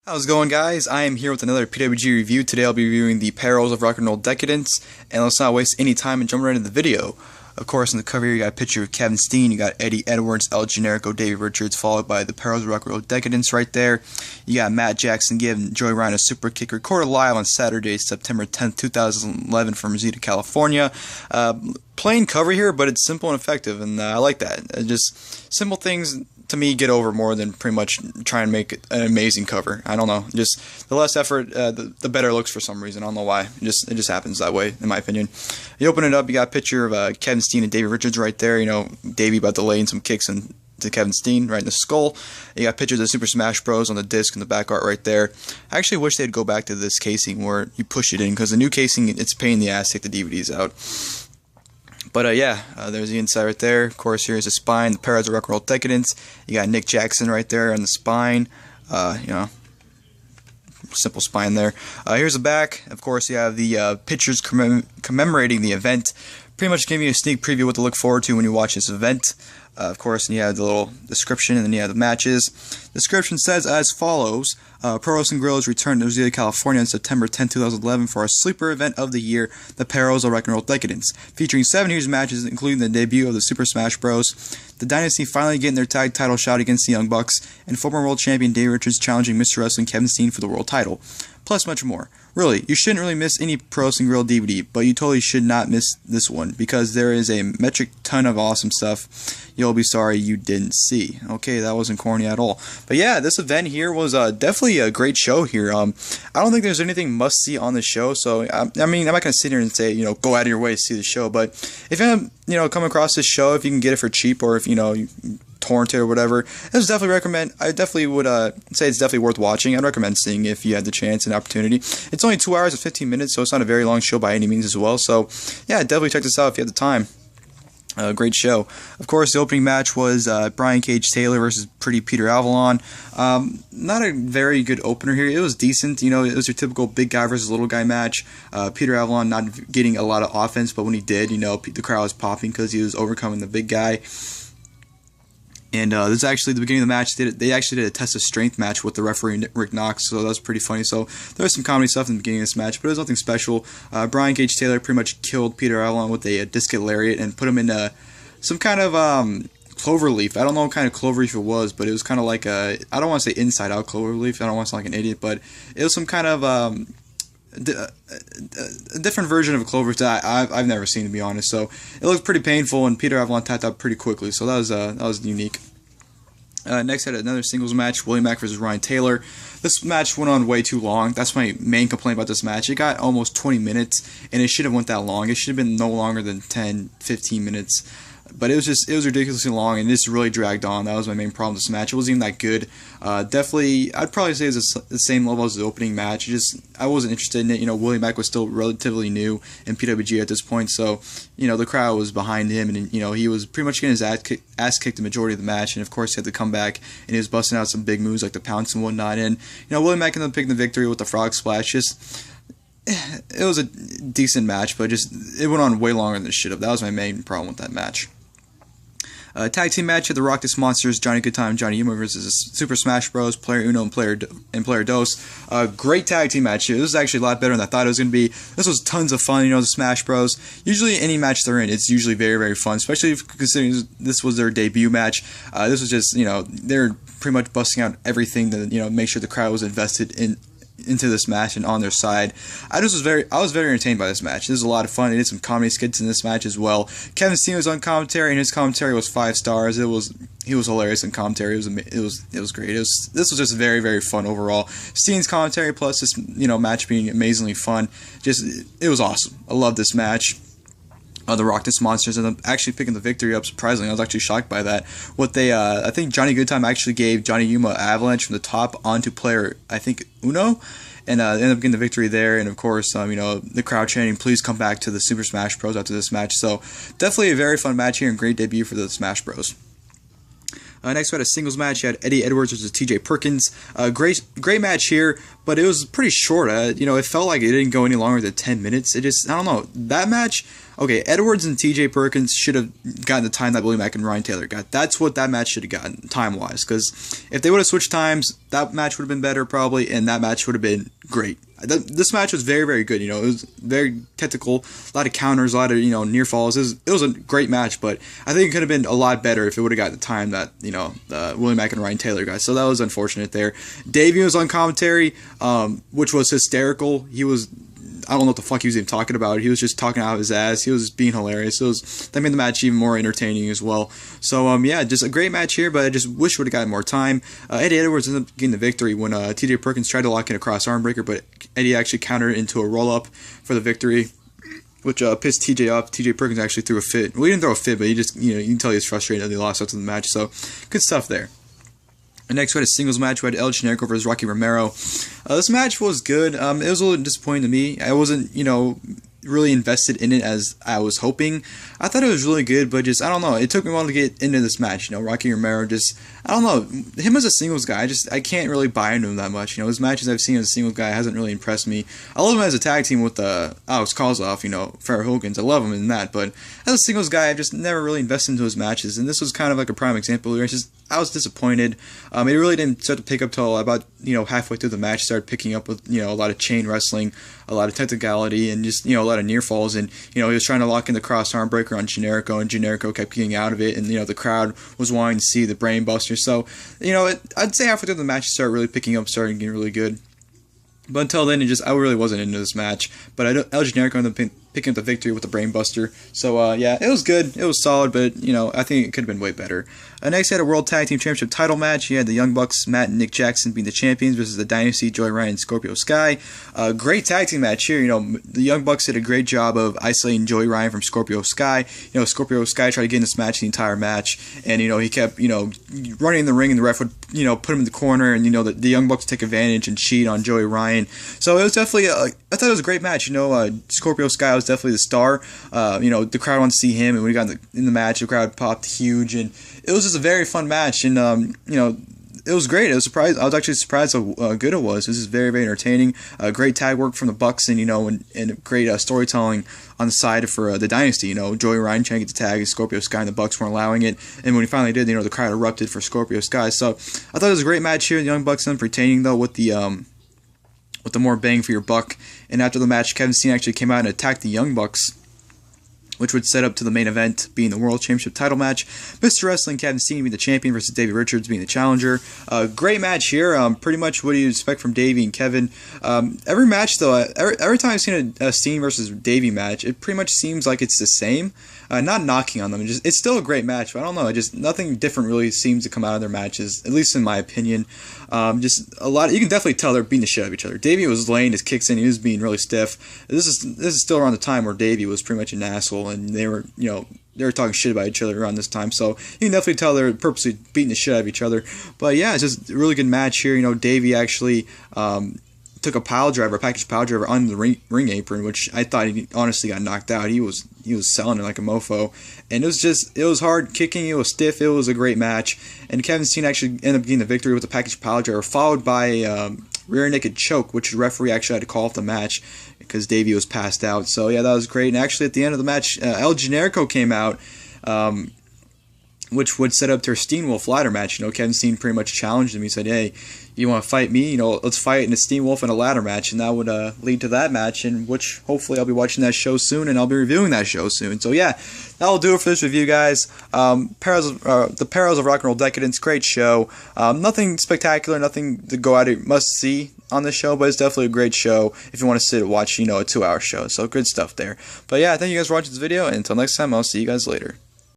How's it going, guys? I am here with another PWG review. Today I'll be reviewing the Perils of Rock and Roll Decadence, and let's not waste any time and jump right into the video. Of course, in the cover here you got a picture of Kevin Steen, you got Eddie Edwards, El Generico, Davey Richards, followed by the Perils of Rock and Roll Decadence right there. You got Matt Jackson giving Joey Ryan a super kick, recorded live on Saturday, September 10th, 2011 from Rosita, California. Plain cover here, but it's simple and effective, and I like that. Just simple things to me get over more than pretty much try and make an amazing cover. I don't know, just the less effort, the better it looks for some reason. I don't know why. It just happens that way, in my opinion. You open it up, you got a picture of Kevin Steen and Davey Richards right there. You know, Davey about to lay in some kicks to Kevin Steen right in the skull. You got pictures of Super Smash Bros. On the disc in the back art right there. I actually wish they'd go back to this casing where you push it in, because the new casing, it's a pain in the ass to take the DVDs out. But yeah, there's the inside right there. Of course, here's the spine, the Perils of Rock and Roll Decadence. You got Nick Jackson right there on the spine. You know, simple spine there. Here's the back. Of course, you have the pictures commemorating the event. Pretty much giving you a sneak preview of what to look forward to when you watch this event. Of course, and you have the little description, and then you have the matches. The description says as follows: Pro Wrestling Guerrillas returned to Rosita, California on September 10, 2011 for our sleeper event of the year, the Perils of Rock and Roll Decadence, featuring 7 huge matches, including the debut of the Super Smash Bros., the Dynasty finally getting their tag title shot against the Young Bucks, and former world champion Davey Richards challenging Mr. Wrestling Kevin Steen for the world title. Plus much more. Really, you shouldn't really miss any Pro Wrestling Guerrilla DVD, but you totally should not miss this one, because there is a metric ton of awesome stuff you'll be sorry you didn't see. Okay, that wasn't corny at all. But yeah, this event here was definitely a great show here. I don't think there's anything must-see on the show, so I mean, I'm not going to sit here and say, you know, go out of your way to see the show, but if you come across this show, if you can get it for cheap, or if, you torrent it or whatever, I definitely would say it's definitely worth watching. I'd recommend seeing it if you had the chance and opportunity. It's only 2 hours and 15 minutes, so it's not a very long show by any means as well. So yeah, definitely check this out if you have the time. Great show. Of course, the opening match was Brian Cage Taylor versus Pretty Peter Avalon. Not a very good opener here. It was decent. You know, it was your typical big guy versus little guy match. Peter Avalon not getting a lot of offense, but when he did, the crowd was popping because he was overcoming the big guy. And this is actually the beginning of the match. They actually did a test of strength match with the referee Rick Knox, so that was pretty funny. So there was some comedy stuff in the beginning of this match, but it was nothing special. Brian Cage Taylor pretty much killed Peter Avalon with a discus lariat and put him in some kind of clover leaf. I don't know what kind of clover leaf it was, but it was kind of like I don't want to say inside out clover leaf. I don't want to sound like an idiot, but it was some kind of a different version of a clover that I've never seen, to be honest. So it looked pretty painful, and Peter Avalon tapped out pretty quickly. So that was unique. Next, had another singles match, Willie Mack versus Ryan Taylor. This match went on way too long. That's my main complaint about this match. It got almost 20 minutes, and it should have went that long. It should have been no longer than 10, 15 minutes. But it was ridiculously long, and this really dragged on. That was my main problem with this match. It wasn't even that good. Definitely, I'd probably say it's the same level as the opening match. I wasn't interested in it. Willie Mack was still relatively new in PWG at this point, so the crowd was behind him, and he was pretty much getting his ass kicked the majority of the match. And of course, he had to come back, and he was busting out some big moves like the pounce and whatnot. And Willie Mack ended up picking the victory with the frog splash. It was a decent match, but it went on way longer than it should have. That was my main problem with that match. Tag team match of the RockNES Monsters, Johnny Goodtime and Johnny Yuma versus Super Smash Bros. Player Uno and Player Dos. Great tag team match. This was actually a lot better than I thought it was going to be. This was tons of fun. The Smash Bros. Usually any match they're in, it's usually very, very fun, especially considering this was their debut match. This was just, they're pretty much busting out everything to, make sure the crowd was invested into this match and on their side. I was very entertained by this match. This was a lot of fun. They did some comedy skits in this match as well. Kevin Steen was on commentary, and his commentary was 5 stars. He was hilarious in commentary. It was great. This was just very, very fun overall. Steen's commentary plus this match being amazingly fun. It was awesome. I love this match. The RockNES Monsters ended up actually picking the victory up, surprisingly. I was actually shocked by that. I think Johnny Goodtime actually gave Johnny Yuma avalanche from the top onto player, I think, Uno, and ended up getting the victory there. And of course, the crowd chanting, "Please come back to the Super Smash Bros." after this match. So definitely a very fun match here and great debut for the Smash Bros. Next, we had a singles match. You had Eddie Edwards versus TJ Perkins. Great match here, but it was pretty short. It felt like it didn't go any longer than 10 minutes. I don't know. That match, okay, Edwards and TJ Perkins should have gotten the time that Willie Mack and Ryan Taylor got. That's what that match should have gotten, time-wise, because if they would have switched times, that match would have been better, probably, and that match would have been great. This match was very, very good. It was very technical, a lot of counters, a lot of near falls. It was a great match, but I think it could have been a lot better if it would have got the time that Willie Mack and Ryan Taylor got. So that was unfortunate there. Davey was on commentary, which was hysterical. I don't know what the fuck he was even talking about. He was just talking out of his ass. He was being hilarious. That made the match even more entertaining as well. So, yeah, just a great match here, but I just wish we would have gotten more time. Eddie Edwards ended up getting the victory when TJ Perkins tried to lock in a cross arm breaker, but Eddie actually countered it into a roll-up for the victory, which pissed TJ off. TJ Perkins actually threw a fit. Well, he didn't throw a fit, but he just, you can tell he was frustrated that he lost after the match. So, good stuff there. And next, we had a singles match. We had El Generico versus Rocky Romero. This match was good. It was a little disappointing to me. I wasn't, really invested in it as I was hoping. I thought it was really good, but I don't know. It took me a while to get into this match. Rocky Romero I don't know. Him as a singles guy, I can't really buy into him that much. His matches I've seen as a singles guy hasn't really impressed me. I love him as a tag team with Alex Kozlov, Farrah Hogan's. I love him in that, but as a singles guy, I've just never really invested into his matches, and this was kind of like a prime example where I was disappointed. It really didn't start to pick up till about halfway through the match. Started picking up with a lot of chain wrestling, a lot of technicality, and just a lot of near falls. And he was trying to lock in the cross arm breaker on Generico, and Generico kept getting out of it. And the crowd was wanting to see the brain buster. So I'd say halfway through the match, it started really picking up, started getting really good. But until then, I really wasn't into this match. But El Generico ended up picking up the victory with the brainbuster. So, yeah, it was good. It was solid, but, I think it could have been way better. Next, you had a World Tag Team Championship title match. You had the Young Bucks, Matt and Nick Jackson, being the champions versus the Dynasty, Joey Ryan and Scorpio Sky. Great tag team match here. The Young Bucks did a great job of isolating Joey Ryan from Scorpio Sky. Scorpio Sky tried to get in this match the entire match, and, he kept, running in the ring, and the ref would, put him in the corner, and, the Young Bucks take advantage and cheat on Joey Ryan. So it was definitely, I thought it was a great match. Scorpio Sky was definitely the star. The crowd wanted to see him, and when he got in the match, the crowd popped huge, and it was just a very fun match, and it was great. I was actually surprised how good it was. This is very, very entertaining. Great tag work from the Bucks, and and great storytelling on the side for the Dynasty. Joey Ryan trying to get the tag, and Scorpio Sky and the Bucks weren't allowing it. And when he finally did, the crowd erupted for Scorpio Sky. So I thought it was a great match here. The Young Bucks ended up retaining though with the more bang for your buck. And after the match, Kevin Steen actually came out and attacked the Young Bucks, which would set up to the main event being the World Championship title match. Mr. Wrestling, Kevin Steen being the champion versus Davey Richards being the challenger. Great match here. Pretty much what you expect from Davey and Kevin. Every match, though, every time I've seen a Steen versus Davey match, it pretty much seems like it's the same. Not knocking on them. It's still a great match, but I don't know. Nothing different really seems to come out of their matches, at least in my opinion. Just a lot. You can definitely tell they're beating the shit out of each other. Davey was laying his kicks in. He was being really stiff. This is still around the time where Davey was pretty much an asshole, and they were talking shit about each other around this time. So you can definitely tell they're purposely beating the shit out of each other. But yeah, it's just a really good match here. Davey actually took a package pile driver on the ring apron, which I thought he honestly got knocked out. He was selling it like a mofo, and it was hard kicking. It was stiff. It was a great match, and Kevin Steen actually ended up getting the victory with the package pile driver, followed by rear naked choke, which the referee actually had to call off the match because Davey was passed out. So yeah, that was great. And actually at the end of the match, El Generico came out, which would set up to a Steen Wolf ladder match. Kevin Steen pretty much challenged him. He said, "Hey, you want to fight me? Let's fight in a Steen Wolf and a ladder match," and that would lead to that match, in which hopefully I'll be watching that show soon, and I'll be reviewing that show soon. So yeah, that'll do it for this review, guys. The Perils of Rock and Roll Decadence, great show. Nothing spectacular, nothing to go out of must see on this show, but it's definitely a great show if you want to sit and watch, a 2-hour show. So good stuff there. But yeah, thank you guys for watching this video, and until next time, I'll see you guys later.